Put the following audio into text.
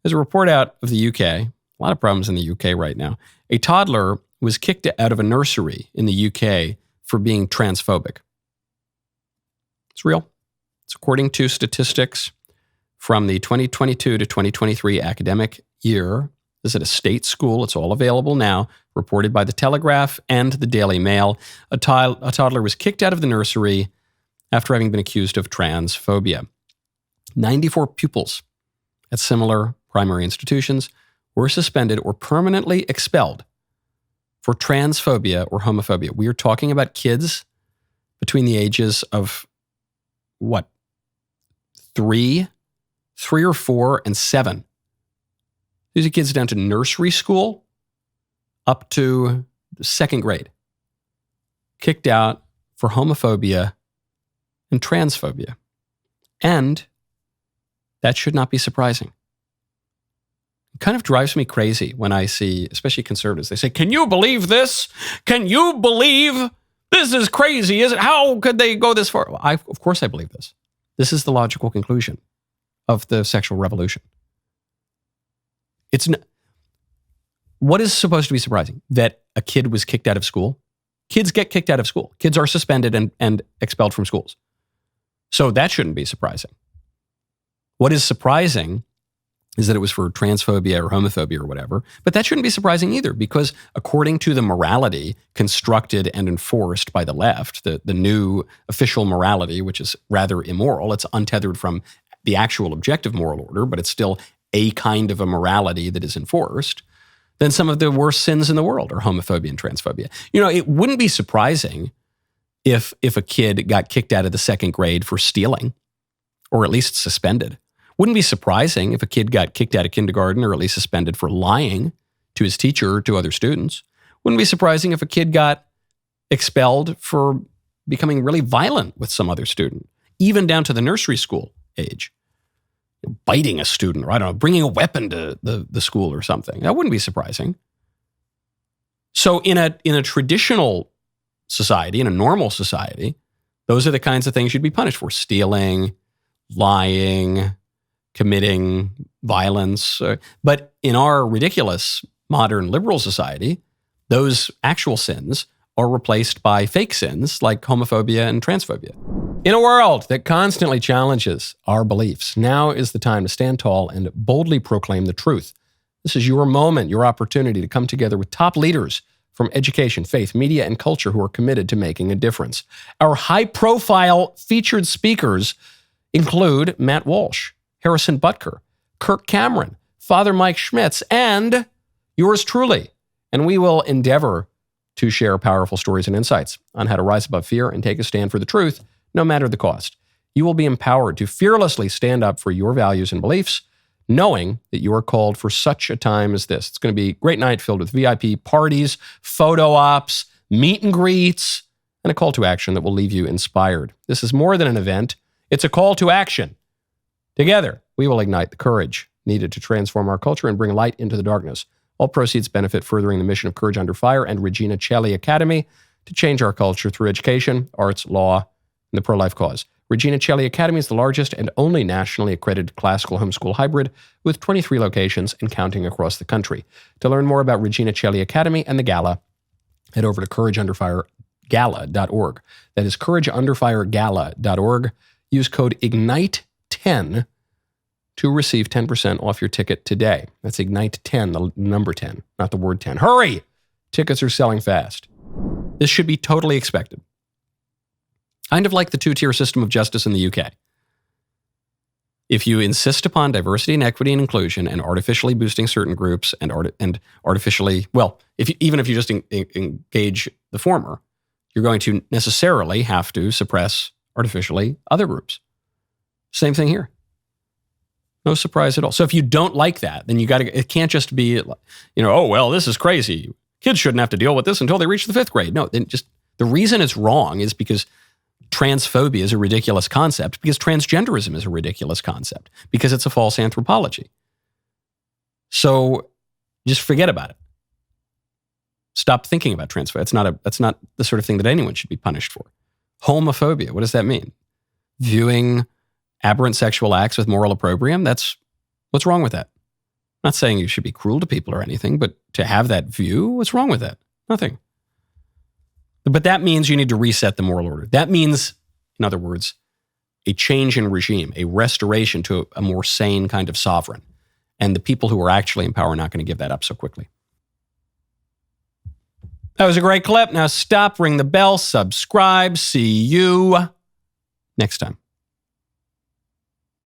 There's a report out of the UK, a lot of problems in the UK right now. A toddler was kicked out of a nursery in the UK for being transphobic. It's real. It's according to statistics from the 2022 to 2023 academic year. This is at a state school. It's all available now, reported by The Telegraph and the Daily Mail. A toddler was kicked out of the nursery after having been accused of transphobia. 94 pupils at similar primary institutions were suspended or permanently expelled for transphobia or homophobia. We are talking about kids between the ages of, what, 3 or 4, and 7. These are kids down to nursery school up to the 2nd grade, kicked out for homophobia and transphobia. And that should not be surprising. It kind of drives me crazy when I see, especially conservatives, they say, "Can you believe this? Can you believe this is crazy? Is it? How could they go this far?" Well, of course I believe this. This is the logical conclusion of the sexual revolution. What is supposed to be surprising? That a kid was kicked out of school? Kids get kicked out of school. Kids are suspended and expelled from schools. So that shouldn't be surprising. What is surprising is that it was for transphobia or homophobia or whatever, but that shouldn't be surprising either, because according to the morality constructed and enforced by the left, the new official morality, which is rather immoral, it's untethered from the actual objective moral order, but it's still a kind of a morality that is enforced, then some of the worst sins in the world are homophobia and transphobia. It wouldn't be surprising if a kid got kicked out of the 2nd grade for stealing, or at least suspended. Wouldn't be surprising if a kid got kicked out of kindergarten or at least suspended for lying to his teacher or to other students. Wouldn't be surprising if a kid got expelled for becoming really violent with some other student, even down to the nursery school age. Biting a student, or I don't know, bringing a weapon to the school or something. That wouldn't be surprising. So in a traditional society, in a normal society, those are the kinds of things you'd be punished for: stealing, lying, committing violence. But in our ridiculous modern liberal society, those actual sins are replaced by fake sins like homophobia and transphobia. In a world that constantly challenges our beliefs, now is the time to stand tall and boldly proclaim the truth. This is your moment, your opportunity to come together with top leaders from education, faith, media, and culture who are committed to making a difference. Our high-profile featured speakers include Matt Walsh, Harrison Butker, Kirk Cameron, Father Mike Schmitz, and yours truly. And we will endeavor to share powerful stories and insights on how to rise above fear and take a stand for the truth, no matter the cost. You will be empowered to fearlessly stand up for your values and beliefs, knowing that you are called for such a time as this. It's going to be a great night filled with VIP parties, photo ops, meet and greets, and a call to action that will leave you inspired. This is more than an event. It's a call to action. Together, we will ignite the courage needed to transform our culture and bring light into the darkness. All proceeds benefit furthering the mission of Courage Under Fire and Regina Celli Academy to change our culture through education, arts, law, and the pro-life cause. Regina Celli Academy is the largest and only nationally accredited classical homeschool hybrid with 23 locations and counting across the country. To learn more about Regina Celli Academy and the gala, head over to courageunderfiregala.org. That is courageunderfiregala.org. Use code IGNITE10 to receive 10% off your ticket today. That's IGNITE10, the number 10, not the word 10. Hurry! Tickets are selling fast. This should be totally expected. Kind of like the two-tier system of justice in the UK. If you insist upon diversity and equity and inclusion and artificially boosting certain groups and artificially, well, even if you just engage the former, you're going to necessarily have to suppress artificially other groups. Same thing here. No surprise at all. So if you don't like that, then it can't just be, oh, well, this is crazy. Kids shouldn't have to deal with this until they reach the 5th grade. No, then just the reason it's wrong is because transphobia is a ridiculous concept, because transgenderism is a ridiculous concept, because it's a false anthropology. So just forget about it. Stop thinking about transphobia. That's not the sort of thing that anyone should be punished for. Homophobia, what does that mean? Viewing aberrant sexual acts with moral opprobrium? What's wrong with that? Not saying you should be cruel to people or anything, but to have that view, what's wrong with that? Nothing. But that means you need to reset the moral order. That means, in other words, a change in regime, a restoration to a more sane kind of sovereign. And the people who are actually in power are not going to give that up so quickly. That was a great clip. Now stop, ring the bell, subscribe. See you next time.